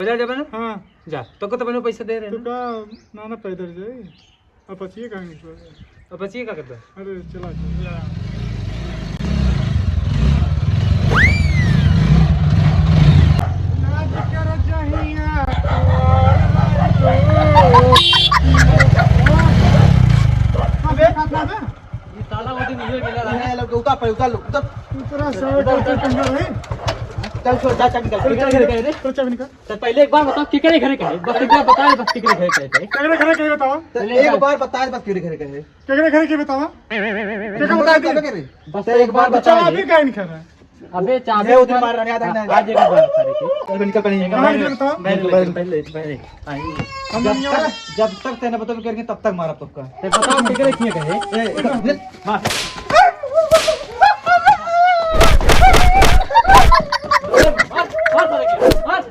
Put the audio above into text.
बाजार जाबे ना? हाँ जा तो को तो मैंने पैसा दे रहे तो हैं का नाना पैदल जाए अब बचिए कहाँ निकल अब बचिए क्या करता है? अरे चला चला ये ताला वो दिन ये मिला है लोग उतार पर उतार लो उतार चल छोड़ जा चल निकल किकरे घरे गए रे? तो चाबी निकाल तो पहले एक बार बताओ किकरे घरे गए? बस एक बार बताओ बस किकरे घरे गए थे। केकरे घरे के बतावा एक बार बता बस क्यों घर गए केकरे घरे के बतावा केकरे बता दे बस एक बार बता चाबी काहे नहीं खा रहा है अबे चाबी ये उधर मार रहा है आज एक बार करे के चल निकल पहले कहाँ निकल बताओ पहले आई हम नहीं आ रहे जब तक तेने बता करके तब तक मारा पक्का ते बताओ किकरे किए गए? मार मार मार